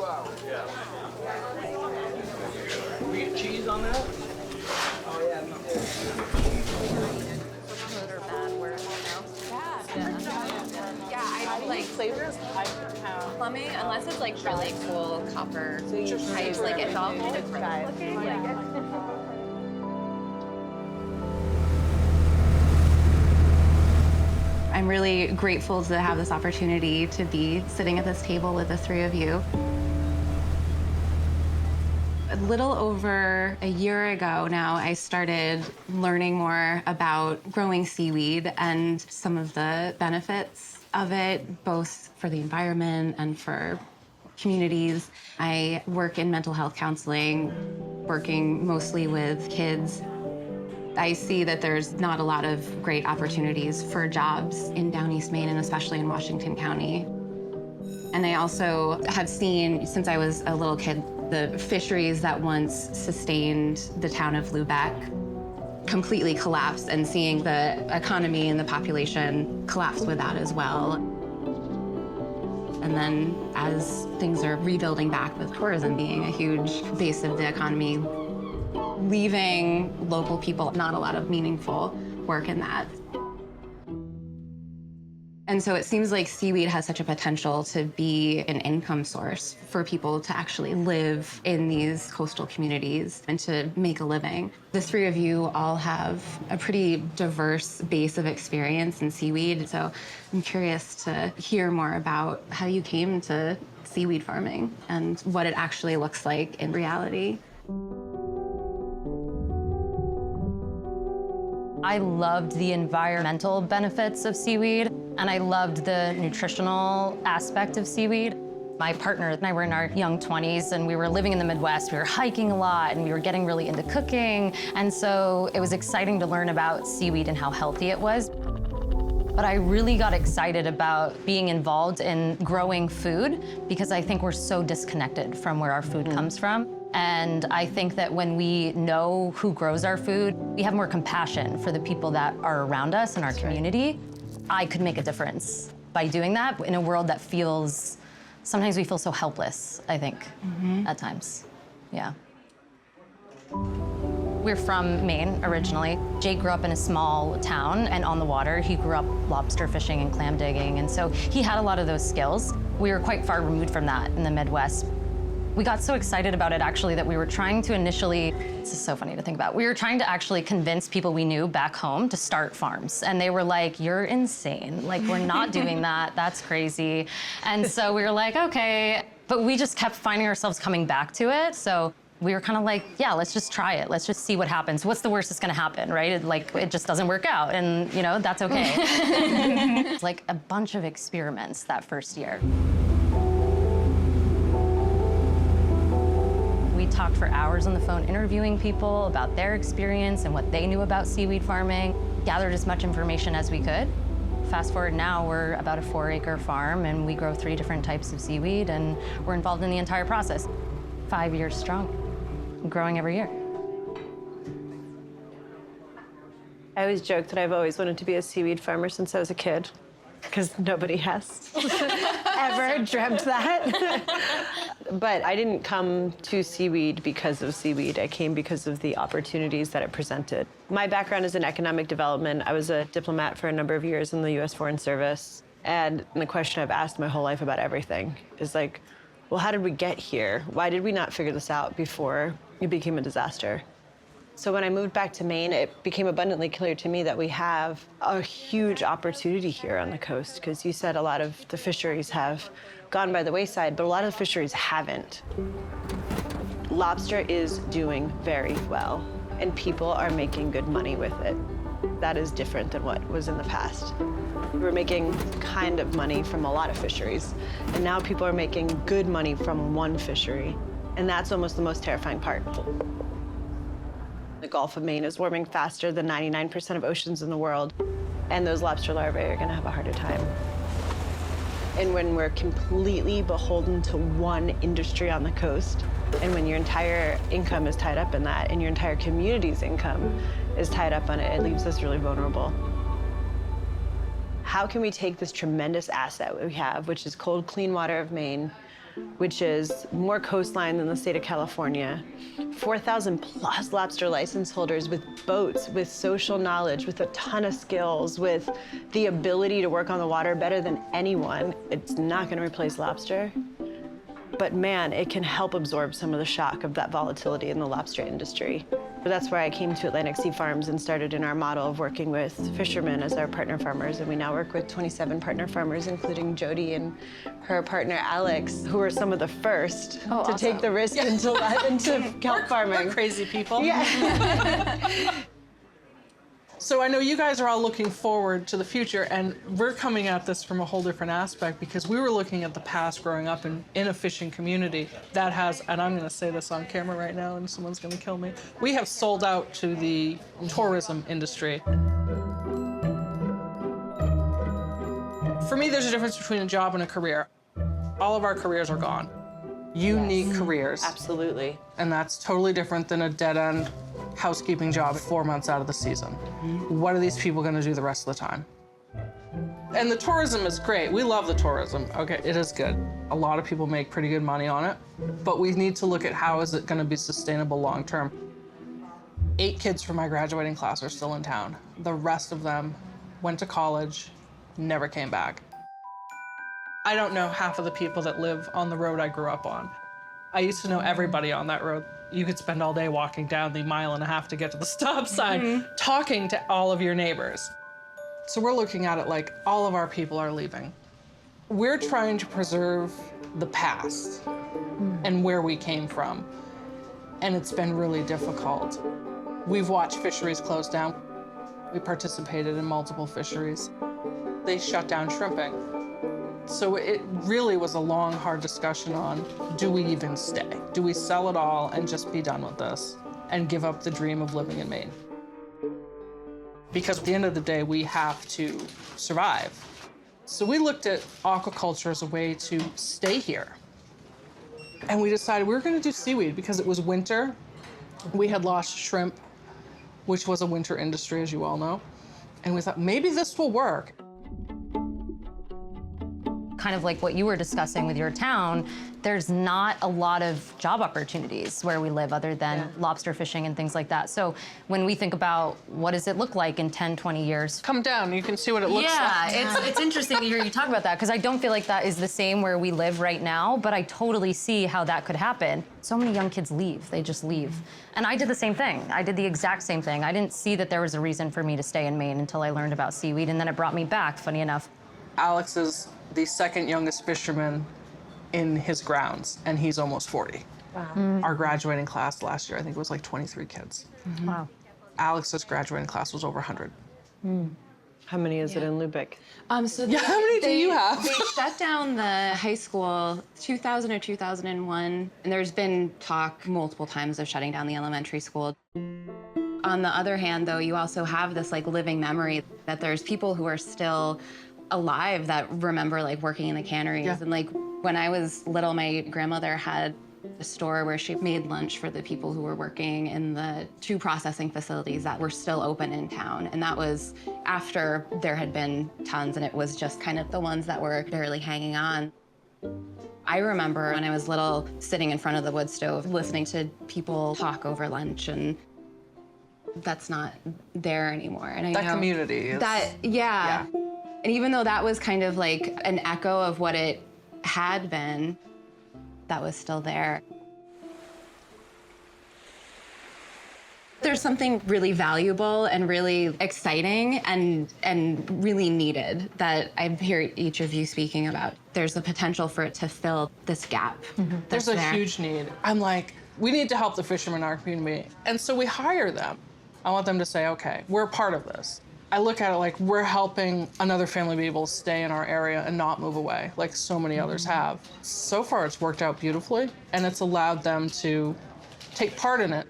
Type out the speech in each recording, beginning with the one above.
Yeah. We get cheese on that? Oh yeah, me too. Good or bad word, you know? Yeah, I like flavors. plummy, unless it's like really cool copper pipes. Like it's all kind of gross looking. I'm really grateful to have this opportunity to be sitting at this table with the three of you. A little over a year ago now, I started learning more about growing seaweed and some of the benefits of it, both for the environment and for communities. I work in mental health counseling, working mostly with kids. I see that there's not a lot of great opportunities for jobs in down East Maine and especially in Washington County. And I also have seen, since I was a little kid, the fisheries that once sustained the town of Lubec completely collapse, and seeing the economy and the population collapse with that as well. And then as things are rebuilding back with tourism being a huge base of the economy, leaving local people not a lot of meaningful work in that. And so it seems like seaweed has such a potential to be an income source for people to actually live in these coastal communities and to make a living. The three of you all have a pretty diverse base of experience in seaweed, so I'm curious to hear more about how you came to seaweed farming and what it actually looks like in reality. I loved the environmental benefits of seaweed, and I loved the nutritional aspect of seaweed. My partner and I were in our young 20s, and we were living in the Midwest. We were hiking a lot, and we were getting really into cooking. And so it was exciting to learn about seaweed and how healthy it was. But I really got excited about being involved in growing food because I think we're so disconnected from where our food comes from. And I think that when we know who grows our food, we have more compassion for the people that are around us in our community. I could make a difference by doing that in a world that feels, sometimes we feel so helpless, I think, at times. Yeah. We're from Maine originally. Jake grew up in a small town and on the water. He grew up lobster fishing and clam digging, and so he had a lot of those skills. We were quite far removed from that in the Midwest. We got so excited about it, actually, that we were trying to initially, this is so funny to think about, we were trying to actually convince people we knew back home to start farms. And they were like, you're insane. Like, we're not doing that. That's crazy. And so we were like, okay. But we just kept finding ourselves coming back to it. So we were kind of like, yeah, let's just try it. Let's just see what happens. What's the worst that's gonna happen, right? It just doesn't work out. And, you know, that's okay. It's like a bunch of experiments that first year. We talked for hours on the phone interviewing people about their experience and what they knew about seaweed farming, gathered as much information as we could. Fast forward now, we're about a 4-acre farm and we grow 3 different types of seaweed and we're involved in the entire process. 5 years strong, growing every year. I always joke that I've always wanted to be a seaweed farmer since I was a kid, because nobody has ever dreamt that. But I didn't come to seaweed because of seaweed. I came because of the opportunities that it presented. My background is in economic development. I was a diplomat for a number of years in the U.S. Foreign Service. And the question I've asked my whole life about everything is like, well, how did we get here? Why did we not figure this out before it became a disaster? So when I moved back to Maine, it became abundantly clear to me that we have a huge opportunity here on the coast, because you said a lot of the fisheries have gone by the wayside, but a lot of the fisheries haven't. Lobster is doing very well, and people are making good money with it. That is different than what was in the past. We were making kind of money from a lot of fisheries, and now people are making good money from one fishery, and that's almost the most terrifying part. The Gulf of Maine is warming faster than 99% of oceans in the world, and those lobster larvae are gonna have a harder time. And when we're completely beholden to one industry on the coast, and when your entire income is tied up in that, and your entire community's income is tied up on it, it leaves us really vulnerable. How can we take this tremendous asset we have, which is cold, clean water of Maine, which is more coastline than the state of California. 4,000 plus lobster license holders with boats, with social knowledge, with a ton of skills, with the ability to work on the water better than anyone. It's not gonna replace lobster, but man, it can help absorb some of the shock of that volatility in the lobster industry. But that's where I came to Atlantic Sea Farms and started in our model of working with fishermen as our partner farmers. And we now work with 27 partner farmers, including Jodi and her partner Alex, who were some of the first to take the risk into kelp farming. We're crazy people. Yeah. So I know you guys are all looking forward to the future, and we're coming at this from a whole different aspect because we were looking at the past growing up in a fishing community that has, and I'm gonna say this on camera right now and someone's gonna kill me, we have sold out to the tourism industry. For me, there's a difference between a job and a career. All of our careers are gone. Unique careers. Absolutely. And that's totally different than a dead-end housekeeping job 4 months out of the season. What are these people gonna do the rest of the time? And the tourism is great. We love the tourism. Okay, it is good. A lot of people make pretty good money on it, but we need to look at how is it gonna be sustainable long-term. 8 kids from my graduating class are still in town. The rest of them went to college, never came back. I don't know half of the people that live on the road I grew up on. I used to know everybody on that road. You could spend all day walking down the 1.5 miles to get to the stop sign, talking to all of your neighbors. So we're looking at it like all of our people are leaving. We're trying to preserve the past and where we came from. And it's been really difficult. We've watched fisheries close down. We participated in multiple fisheries. They shut down shrimping. So it really was a long, hard discussion on, do we even stay? Do we sell it all and just be done with this and give up the dream of living in Maine? Because at the end of the day, we have to survive. So we looked at aquaculture as a way to stay here. And we decided we were gonna do seaweed because it was winter. We had lost shrimp, which was a winter industry, as you all know. And we thought, maybe this will work. Kind of like what you were discussing with your town, there's not a lot of job opportunities where we live other than lobster fishing and things like that. So when we think about what does it look like in 10, 20 years? Come down, you can see what it looks like. Yeah, it's interesting to hear you talk about that because I don't feel like that is the same where we live right now, but I totally see how that could happen. So many young kids leave, they just leave. And I did the same thing. I did the exact same thing. I didn't see that there was a reason for me to stay in Maine until I learned about seaweed, and then it brought me back, funny enough. Alex is the second youngest fisherman in his grounds, and he's almost 40. Wow. Our graduating class last year, I think it was like 23 kids. Wow. Alex's graduating class was over 100. How many is it in Lubeck? So how many do you have? They shut down the high school 2000 or 2001, and there's been talk multiple times of shutting down the elementary school. On the other hand, though, you also have this like living memory that there's people who are still alive that remember like working in the canneries. And like when I was little, my grandmother had a store where she made lunch for the people who were working in the 2 processing facilities that were still open in town. And that was after there had been tons, and it was just kind of the ones that were barely hanging on. I remember when I was little sitting in front of the wood stove listening to people talk over lunch, and that's not there anymore. And I That know community is... yeah. And even though that was kind of like an echo of what it had been, that was still there. There's something really valuable and really exciting and really needed that I hear each of you speaking about. There's the potential for it to fill this gap. There's a huge need. I'm like, we need to help the fishermen in our community. And so we hire them. I want them to say, okay, we're a part of this. I look at it like we're helping another family be able to stay in our area and not move away, like so many others have. So far, it's worked out beautifully, and it's allowed them to take part in it.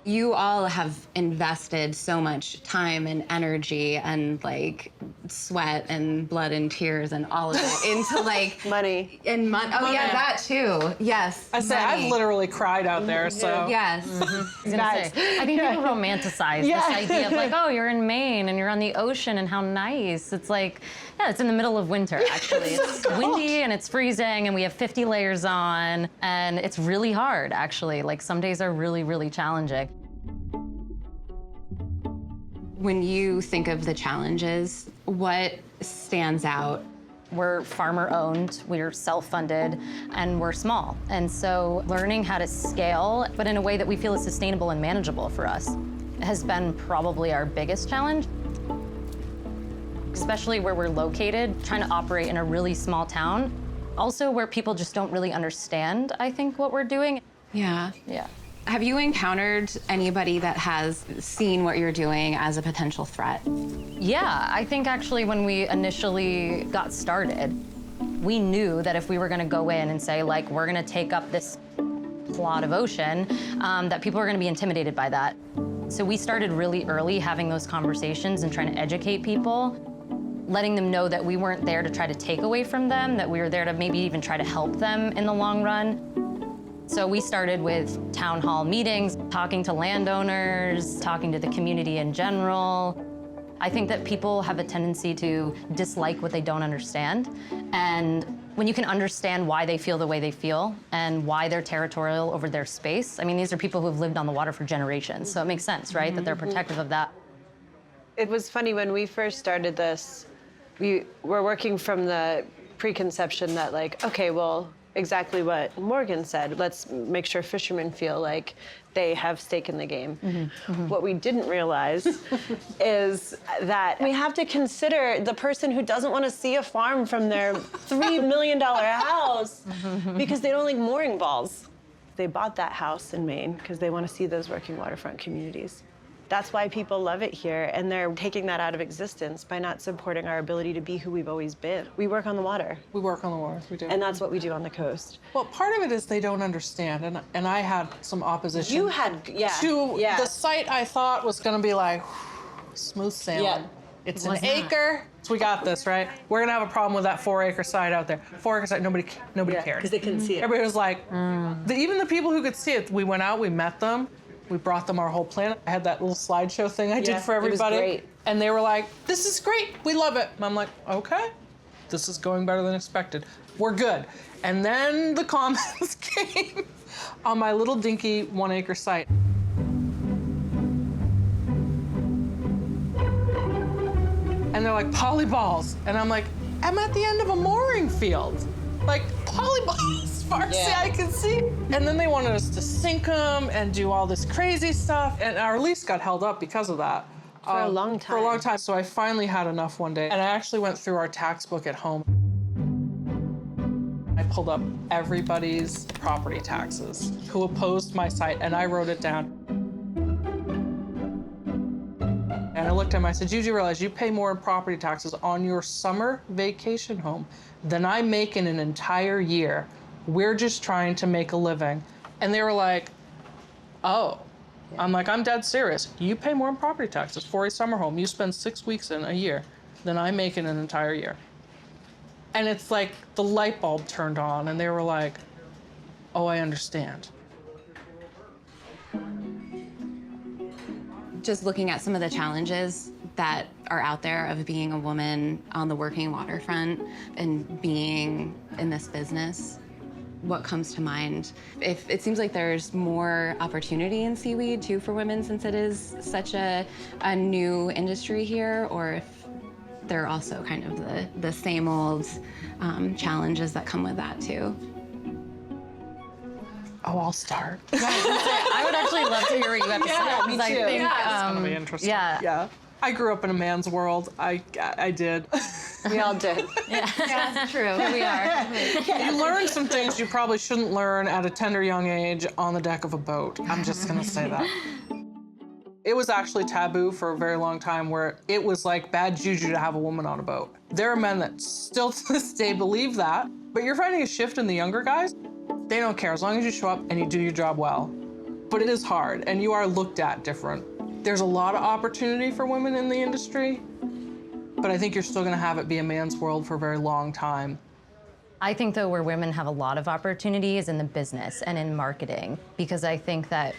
You all have invested so much time and energy and like sweat and blood and tears and all of it into like Money. and money. Oh yeah, that too. Yes. I say money. I've literally cried out there, so. Yes. I was gonna say, I think people romanticize this idea of like, oh, you're in Maine and you're on the ocean and how nice. It's like, yeah, it's in the middle of winter actually. It's windy and it's freezing and we have 50 layers on and it's really hard actually. Like some days are really, really challenging. When you think of the challenges, what stands out? We're farmer owned, we're self-funded, and we're small. And so learning how to scale, but in a way that we feel is sustainable and manageable for us, has been probably our biggest challenge. Especially where we're located, trying to operate in a really small town. Also where people just don't really understand, I think, what we're doing. Yeah. Yeah. Have you encountered anybody that has seen what you're doing as a potential threat? Yeah, I think actually when we initially got started, we knew that if we were gonna go in and say like, we're gonna take up this plot of ocean, that people are gonna be intimidated by that. So we started really early having those conversations and trying to educate people, letting them know that we weren't there to try to take away from them, that we were there to maybe even try to help them in the long run. So we started with town hall meetings, talking to landowners, talking to the community in general. I think that people have a tendency to dislike what they don't understand. And when you can understand why they feel the way they feel and why they're territorial over their space, I mean, these are people who've lived on the water for generations, so it makes sense, right, that they're protective of that. It was funny when we first started this, we were working from the preconception that like, okay, well, exactly what Morgan said. Let's make sure fishermen feel like they have stake in the game. What we didn't realize is that we have to consider the person who doesn't want to see a farm from their $3 million house because they don't like mooring balls. They bought that house in Maine because they want to see those working waterfront communities. That's why people love it here, and they're taking that out of existence by not supporting our ability to be who we've always been. We work on the water. We work on the water, we do. And that's what we do on the coast. Well, part of it is they don't understand, and I had some opposition. You had, yeah. To the site I thought was gonna be like, smooth sailing. Yeah. It's an acre, so we got this, right? We're gonna have a problem with that 4-acre site out there. 4-acre site, nobody cared. Because they couldn't see it. Everybody was like, even the people who could see it, we went out, we met them, we brought them our whole plan. I had that little slideshow thing I did for everybody. It was great. And they were like, this is great, we love it. And I'm like, okay, this is going better than expected. We're good. And then the comments came on my little dinky 1-acre site. And they're like, polyballs. And I'm like, I'm at the end of a mooring field. Like, polyballs as far as the eye can see. And then they wanted us to sink them and do all this crazy stuff. And our lease got held up because of that. For a long time. For a long time. So I finally had enough one day. And I actually went through our tax book at home. I pulled up everybody's property taxes who opposed my site, and I wrote it down. And I looked at him, I said, you realize you pay more in property taxes on your summer vacation home than I make in an entire year. We're just trying to make a living. And they were like, oh. I'm like, I'm dead serious. You pay more in property taxes for a summer home you spend 6 weeks in a year than I make in an entire year. And it's like the light bulb turned on, and they were like, oh, I understand. Just looking at some of the challenges that are out there of being a woman on the working waterfront and being in this business, what comes to mind? If it seems like there's more opportunity in seaweed too for women since it is such a new industry here, or if they're also kind of the same old challenges that come with that too. Oh, I'll start. I would actually love to hear what you have to say. me because I too. think, It's gonna be interesting. Yeah. I grew up in a man's world. I did. We all did. That's true. Here we are. You learn some things you probably shouldn't learn at a tender young age on the deck of a boat. I'm just gonna say that. It was actually taboo for a very long time, where it was like bad juju to have a woman on a boat. There are men that still to this day believe that, but you're finding a shift in the younger guys. They don't care, as long as you show up and you do your job well. But it is hard, and you are looked at different. There's a lot of opportunity for women in the industry, but I think you're still gonna have it be a man's world for a very long time. I think, though, where women have a lot of opportunity is in the business and in marketing, because I think that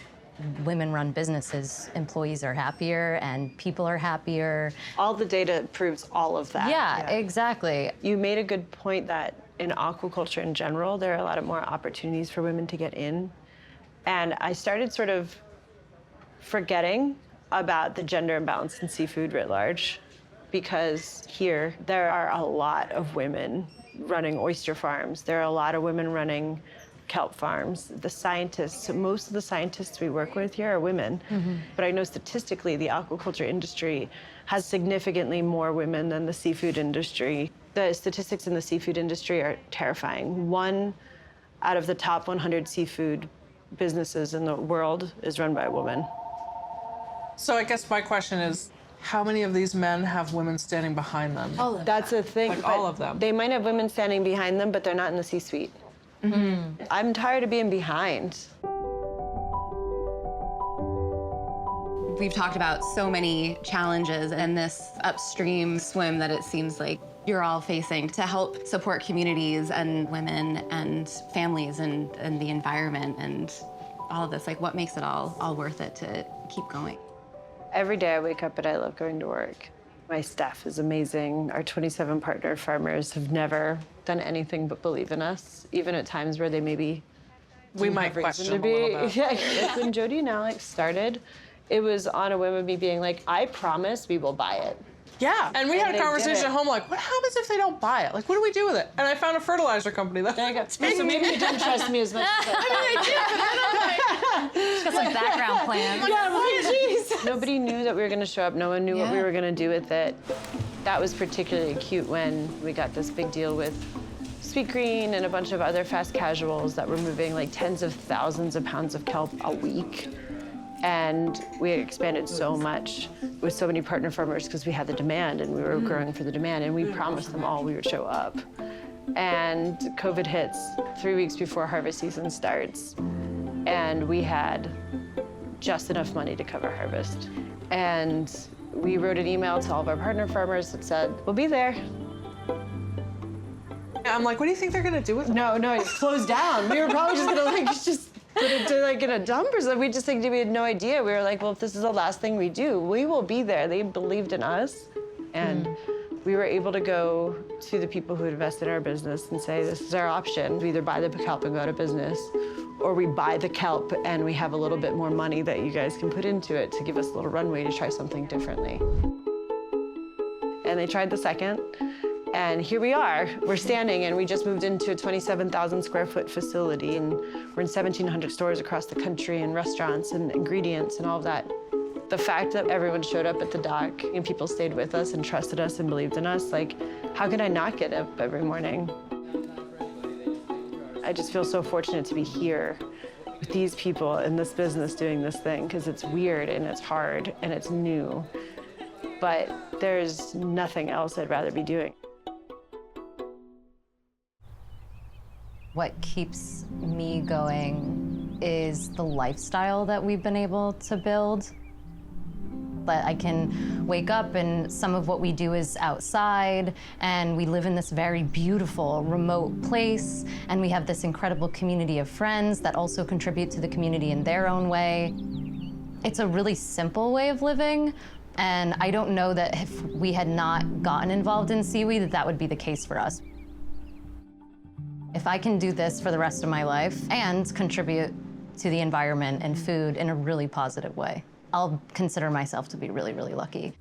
women-run businesses, employees are happier and people are happier. All the data proves all of that. Yeah, exactly. You made a good point that in aquaculture in general, there are a lot of more opportunities for women to get in. And I started sort of forgetting about the gender imbalance in seafood writ large, because here there are a lot of women running oyster farms. There are a lot of women running kelp farms. The scientists, most of the scientists we work with here are women. But I know statistically the aquaculture industry has significantly more women than the seafood industry. The statistics in the seafood industry are terrifying. 1 out of the top 100 seafood businesses in the world is run by a woman. So I guess my question is, how many of these men have women standing behind them? That's a thing. Like but all of them. They might have women standing behind them, but they're not in the C-suite. I'm tired of being behind. We've talked about so many challenges and this upstream swim that it seems like you're all facing to help support communities and women and families and the environment and all of this. Like, what makes it all worth it to keep going? Every day I wake up and I love going to work. My staff is amazing. Our 27 partner farmers have never done anything but believe in us, even at times where they maybe We might question them a little bit. Yeah, like when Jodi and Alex started, it was on a whim of me being like, I promise we will buy it. Yeah, and we had a they conversation did it. at home like, what happens if they don't buy it? Like, what do we do with it? And I found a fertilizer company that. There you go. So maybe you didn't trust me as much as I Got some background plans. Nobody knew that we were going to show up. No one knew what we were going to do with it. That was particularly acute when we got this big deal with Sweet Green and a bunch of other fast casuals that were moving like tens of thousands of pounds of kelp a week. And we had expanded so much with so many partner farmers because we had the demand and we were growing for the demand, and we promised them all we would show up. And COVID hits 3 weeks before harvest season starts, and we had just enough money to cover harvest. And we wrote an email to all of our partner farmers that said, we'll be there. I'm like, what do you think they're gonna do with it? No, it closed down. We were probably just gonna just put it to in a dump or something. We just we had no idea. We were like, well, if this is the last thing we do, we will be there. They believed in us. And we were able to go to the people who invest in our business and say, this is our option. We either buy the kelp and go out of business, or we buy the kelp and we have a little bit more money that you guys can put into it to give us a little runway to try something differently. And they tried the second. And here we are. We're standing, and we just moved into a 27,000 square foot facility, and we're in 1,700 stores across the country, and restaurants and ingredients and all of that. The fact that everyone showed up at the dock and people stayed with us and trusted us and believed in us, like, how could I not get up every morning? I just feel so fortunate to be here with these people in this business doing this thing, because it's weird and it's hard and it's new, but there's nothing else I'd rather be doing. What keeps me going is the lifestyle that we've been able to build. That I can wake up and some of what we do is outside, and we live in this very beautiful, remote place, and we have this incredible community of friends that also contribute to the community in their own way. It's a really simple way of living, and I don't know that if we had not gotten involved in seaweed, that would be the case for us. If I can do this for the rest of my life and contribute to the environment and food in a really positive way, I'll consider myself to be really, really lucky.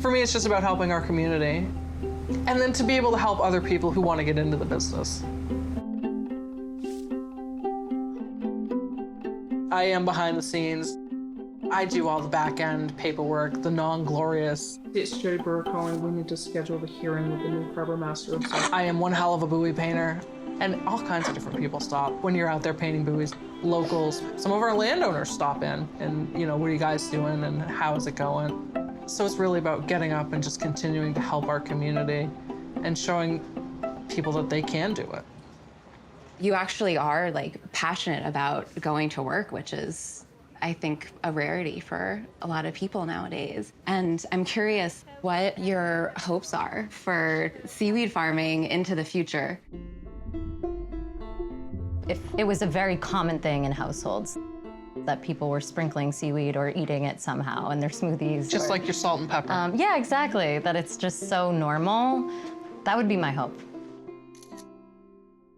For me, it's just about helping our community, and then to be able to help other people who want to get into the business. I am behind the scenes. I do all the back-end paperwork, the non-glorious. It's Jodi Brewer calling. We need to schedule the hearing with the new harbor master. I am one hell of a buoy painter, and all kinds of different people stop when you're out there painting buoys. Locals, some of our landowners stop in and, what are you guys doing and how is it going? So it's really about getting up and just continuing to help our community and showing people that they can do it. You actually are like passionate about going to work, which is, I think, a rarity for a lot of people nowadays. And I'm curious what your hopes are for seaweed farming into the future. If it was a very common thing in households that people were sprinkling seaweed or eating it somehow in their smoothies. Just like your salt and pepper. Yeah, exactly. That it's just so normal. That would be my hope.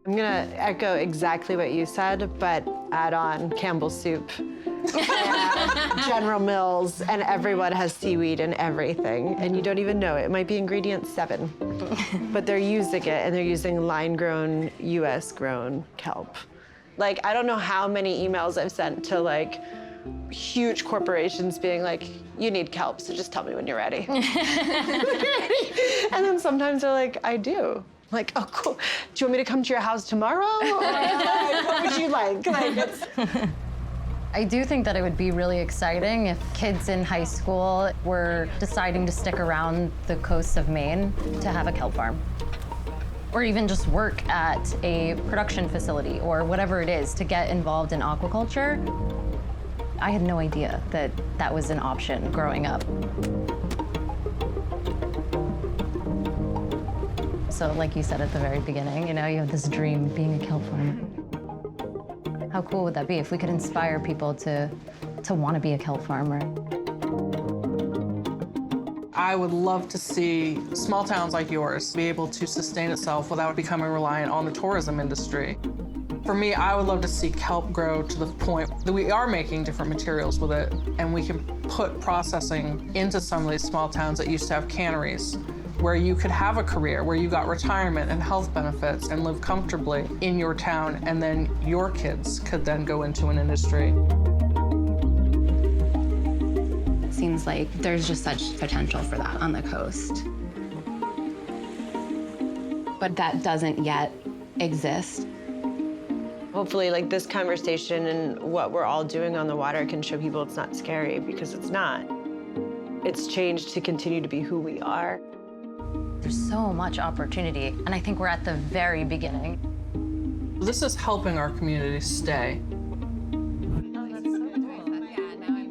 I'm gonna echo exactly what you said, but add on Campbell's soup, and General Mills, and everyone has seaweed in everything, and you don't even know it. It might be ingredient 7, but they're using it, and they're using line-grown, US-grown kelp. Like, I don't know how many emails I've sent to like huge corporations being like, you need kelp, so just tell me when you're ready. And then sometimes they're like, I do. Like, oh, cool. Do you want me to come to your house tomorrow? Or like, what would you like? I do think that it would be really exciting if kids in high school were deciding to stick around the coasts of Maine to have a kelp farm. Or even just work at a production facility or whatever it is to get involved in aquaculture. I had no idea that that was an option growing up. So like you said at the very beginning, you know, you have this dream of being a kelp farmer. How cool would that be if we could inspire people to want to be a kelp farmer? I would love to see small towns like yours be able to sustain itself without becoming reliant on the tourism industry. For me, I would love to see kelp grow to the point that we are making different materials with it, and we can put processing into some of these small towns that used to have canneries, where you could have a career, where you got retirement and health benefits and live comfortably in your town, and then your kids could then go into an industry. It seems like there's just such potential for that on the coast. But that doesn't yet exist. Hopefully, like this conversation and what we're all doing on the water can show people it's not scary, because it's not. It's changed to continue to be who we are. There's so much opportunity, and I think we're at the very beginning. This is helping our community stay.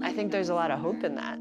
I think there's a lot of hope in that.